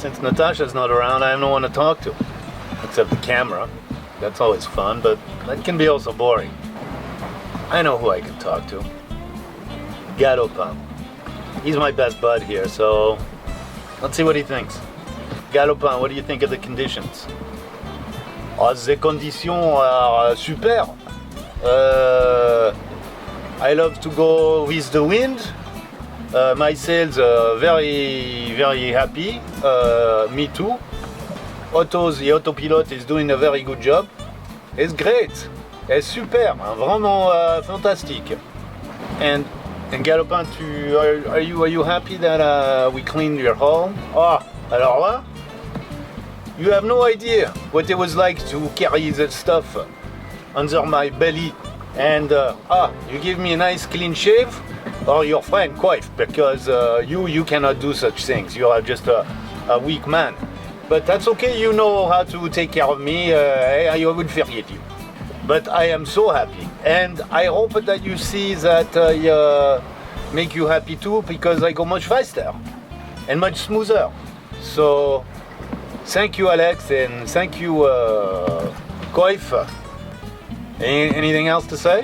Since Natasha's not around, I have no one to talk to. Except the camera. That's always fun, but that can be also boring. I know who I can talk to. Galopin. He's my best bud here, so let's see what he thinks. Galopin, what do you think of the conditions? Oh, the conditions are super. I love to go with the wind. My sails are very, very happy. Me too. The autopilot is doing a very good job. It's great. It's super. Vraiment fantastique. And Galopin, are you happy that we cleaned your hull? Ah, alors là, you have no idea what it was like to carry that stuff under my belly. And you give me a nice clean shave, or your friend Coif, because you cannot do such things. You are just a weak man. But that's okay, you know how to take care of me. I would forget you. But I am so happy. And I hope that you see that I make you happy too, because I go much faster and much smoother. So thank you, Alex, and thank you, Coif. Anything else to say?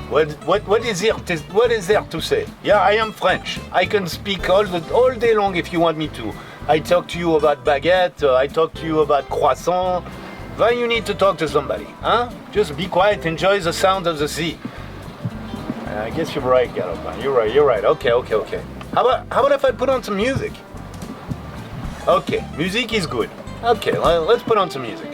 What is there to say? Yeah, I am French. I can speak all day long if you want me to. I talk to you about baguette, I talk to you about croissant. Why you need to talk to somebody, huh? Just be quiet, enjoy the sound of the sea. I guess you're right, Galopin. You're right. Okay. How about if I put on some music? Okay, music is good. Okay, let's put on some music.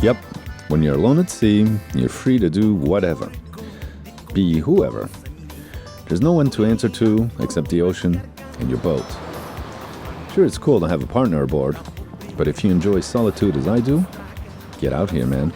Yep, when you're alone at sea, you're free to do whatever. Be whoever. There's no one to answer to except the ocean and your boat. Sure, it's cool to have a partner aboard, but if you enjoy solitude as I do, get out here, man.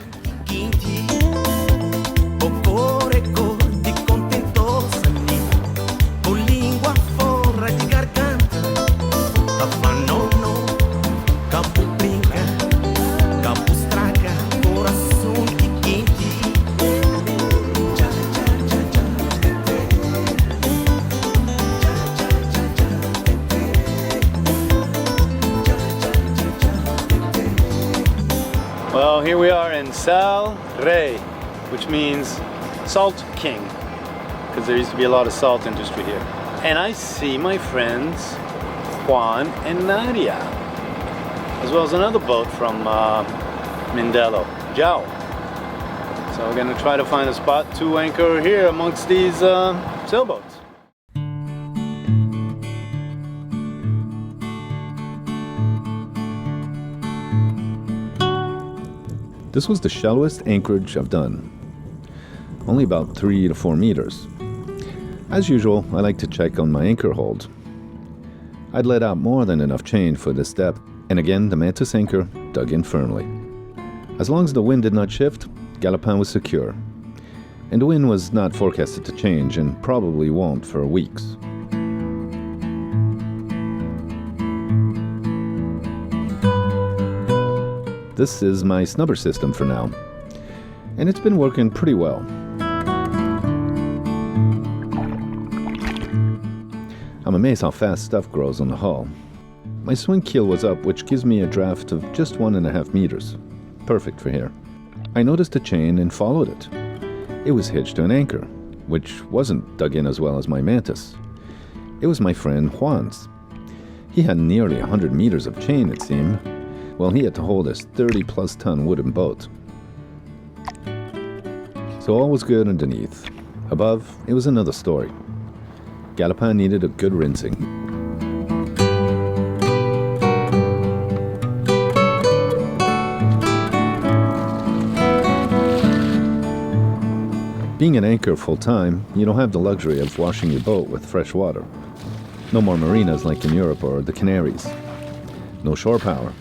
Well, here we are in Sal Rei, which means Salt King, because there used to be a lot of salt industry here. And I see my friends Juan and Nadia, as well as another boat from Mindelo, Jao. So we're going to try to find a spot to anchor here amongst these sailboats. This was the shallowest anchorage I've done. Only about 3 to 4 meters. As usual, I like to check on my anchor hold. I'd let out more than enough chain for this depth, and again the mantis anchor dug in firmly. As long as the wind did not shift, Galopin was secure. And the wind was not forecasted to change, and probably won't for weeks. This is my snubber system for now, and it's been working pretty well. I'm amazed how fast stuff grows on the hull. My swing keel was up, which gives me a draft of just 1.5 meters. Perfect for here. I noticed a chain and followed it. It was hitched to an anchor, which wasn't dug in as well as my mantis. It was my friend Juan's. He had nearly 100 meters of chain, it seemed. Well, he had to hold his 30-plus ton wooden boat. So all was good underneath. Above, it was another story. Galopin needed a good rinsing. Being an anchor full-time, you don't have the luxury of washing your boat with fresh water. No more marinas like in Europe or the Canaries. no shore power.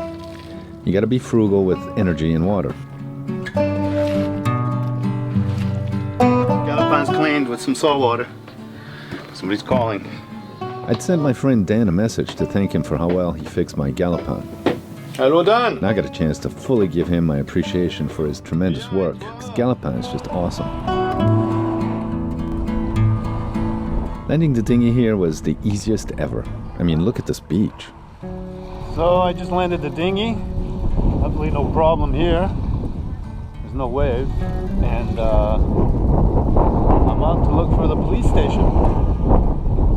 You gotta be frugal with energy and water. Galopin's cleaned with some salt water. Somebody's calling. I'd sent my friend Dan a message to thank him for how well he fixed my Galopin. Hello, Dan. And I got a chance to fully give him my appreciation for his tremendous work, because Galopin is just awesome. Landing the dinghy here was the easiest ever. I mean, look at this beach. So I just landed the dinghy. Luckily no problem here. There's no waves. And I'm out to look for the police station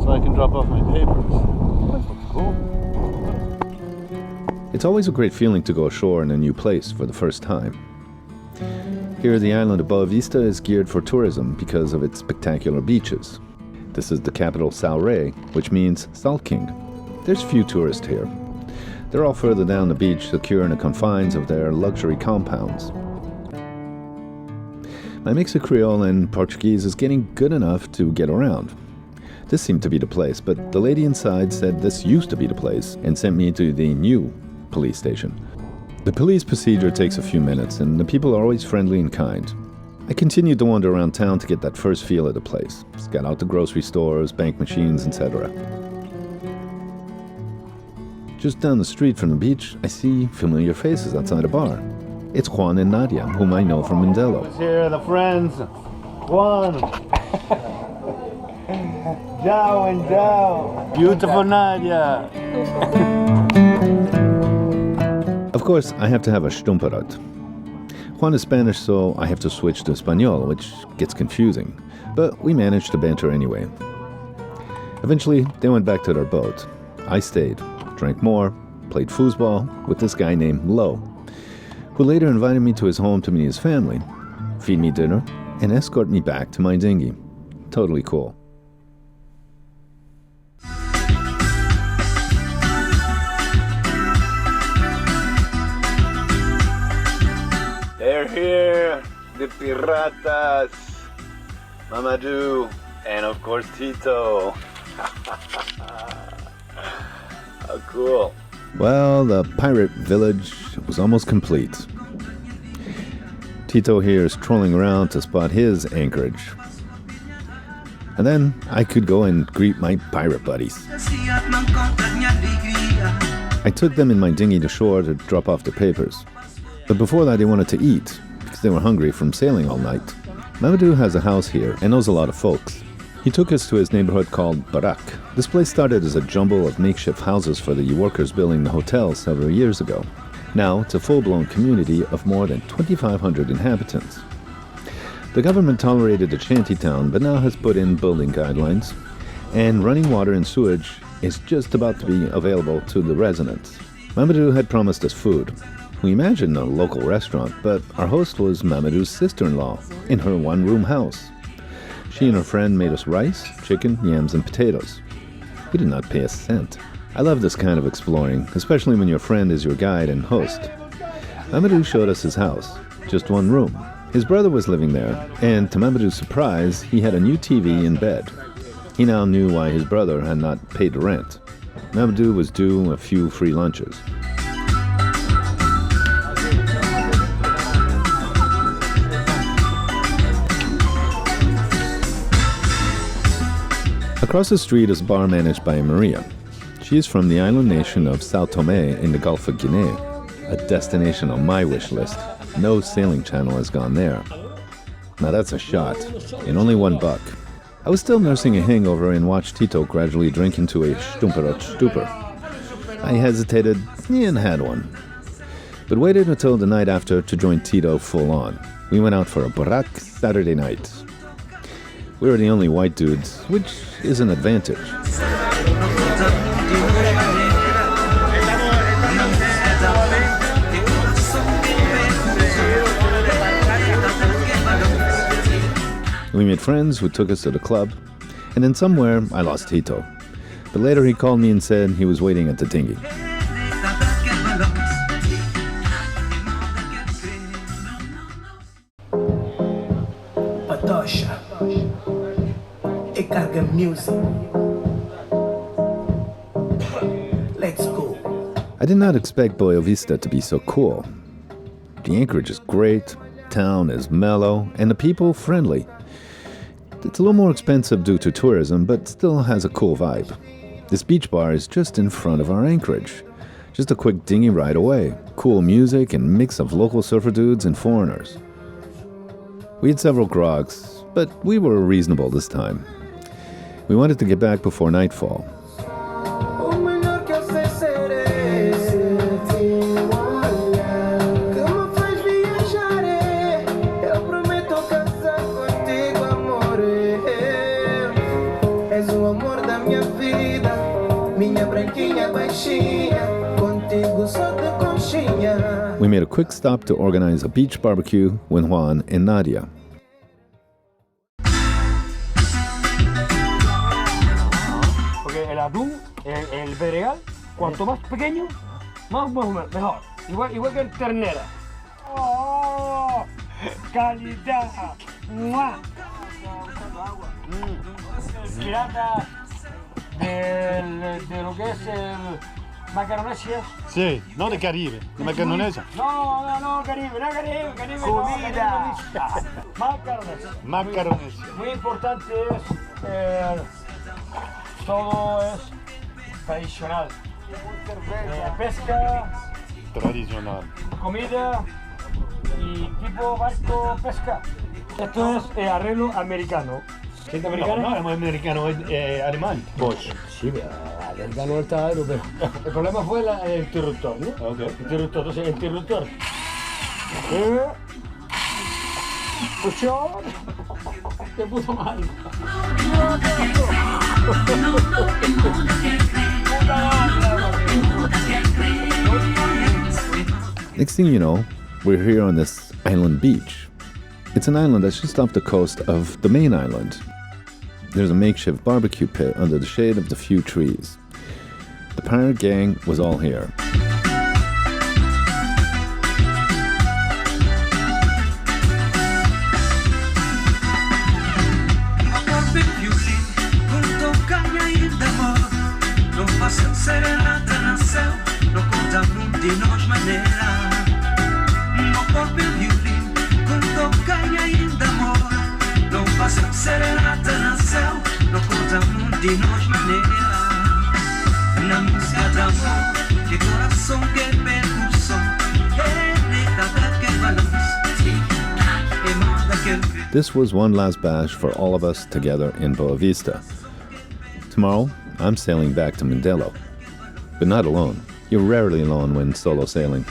so I can drop off my papers. This looks cool. It's always a great feeling to go ashore in a new place for the first time. Here the island of Boavista is geared for tourism because of its spectacular beaches. This is the capital Sal Rei, which means Salt King. There's few tourists here. They're all further down the beach, secure in the confines of their luxury compounds. My mix of Creole and Portuguese is getting good enough to get around. This seemed to be the place, but the lady inside said this used to be the place and sent me to the new police station. The police procedure takes a few minutes, and the people are always friendly and kind. I continued to wander around town to get that first feel of the place. Scout out the grocery stores, bank machines, etc. Just down the street from the beach, I see familiar faces outside a bar. It's Juan and Nadia, whom I know from Mindelo. Here, the friends. Juan. Ciao and ciao. Beautiful Nadia. Of course, I have to have a stumperot. Juan is Spanish, so I have to switch to Espanol, which gets confusing. But we managed to banter anyway. Eventually, they went back to their boat. I stayed, drank more, played foosball with this guy named Lo, who later invited me to his home to meet his family, feed me dinner, and escort me back to my dinghy. Totally cool. They're here, the piratas, Mamadu, and of course Tito. How cool. Well, the pirate village was almost complete. Tito here is trolling around to spot his anchorage. And then I could go and greet my pirate buddies. I took them in my dinghy to shore to drop off their papers. But before that, they wanted to eat, because they were hungry from sailing all night. Mamadu has a house here and knows a lot of folks. He took us to his neighbourhood called Barak. This place started as a jumble of makeshift houses for the workers building the hotel several years ago. Now it's a full-blown community of more than 2,500 inhabitants. The government tolerated the shantytown, but now has put in building guidelines, and running water and sewage is just about to be available to the residents. Mamadu had promised us food. We imagined a local restaurant, but our host was Mamadu's sister-in-law in her one-room house. She and her friend made us rice, chicken, yams, and potatoes. We did not pay a cent. I love this kind of exploring, especially when your friend is your guide and host. Mamadu showed us his house, just one room. His brother was living there, and to Mamadu's surprise, he had a new TV in bed. He now knew why his brother had not paid the rent. Mamadu was due a few free lunches. Across the street is a bar managed by Maria. She is from the island nation of Sao Tome in the Gulf of Guinea, a destination on my wish list. No sailing channel has gone there. Now that's a shot, and only $1. I was still nursing a hangover and watched Tito gradually drink into a stumperot stupor. I hesitated and had one, but waited until the night after to join Tito full on. We went out for a Barak Saturday night. We were the only white dudes, which is an advantage. We made friends who took us to the club, and then somewhere I lost Tito. But later he called me and said he was waiting at the dinghy. Patosha, e carga music. Let's go. I did not expect Boavista to be so cool. The anchorage is great, town is mellow, and the people friendly. It's a little more expensive due to tourism, but still has a cool vibe. This beach bar is just in front of our anchorage. Just a quick dinghy ride away. Cool music and mix of local surfer dudes and foreigners. We had several grogs, but we were reasonable this time. We wanted to get back before nightfall. We made a quick stop to organize a beach barbecue with Juan and Nadia. Porque el atún, el pedregal, cuanto más pequeño, más mejor. Igual que el ternera. ¡Oh! ¡Calidad! ¡Mua! Pirata de lo que es el Macaronesia. Sí, no de Caribe, de Macaronesia. No, Caribe. Comida. Macaronesia. Muy importante es, todo es tradicional. Pesca, Tradicional. comida y tipo barco pesca. Esto es arreglo americano. ¿Gente americana? No, es americano, es alemán. Bosch. Sí, pero el americano está europeo. El problema fue el interruptor, ¿no? Ok. Entonces el interruptor. Escuchó. De puta madre. Next thing you know, we're here on this island beach. It's an island that's just off the coast of the main island. There's a makeshift barbecue pit under the shade of the few trees. The pirate gang was all here. This was one last bash for all of us together in Boavista. Tomorrow, I'm sailing back to Mindelo. But not alone. You're rarely alone when solo sailing.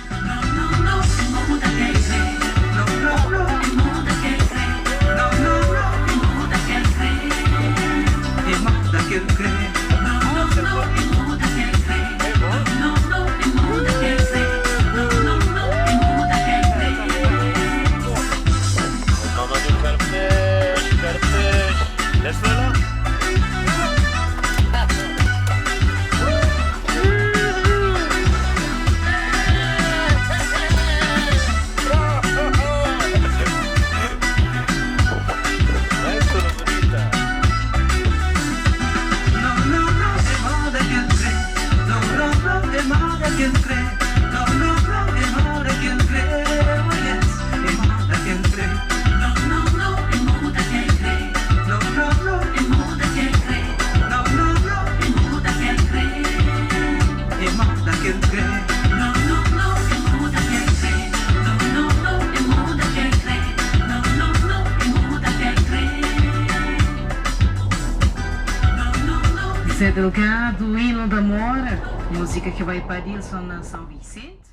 Você é drogado, hino da mora, música que vai parir só na São Vicente.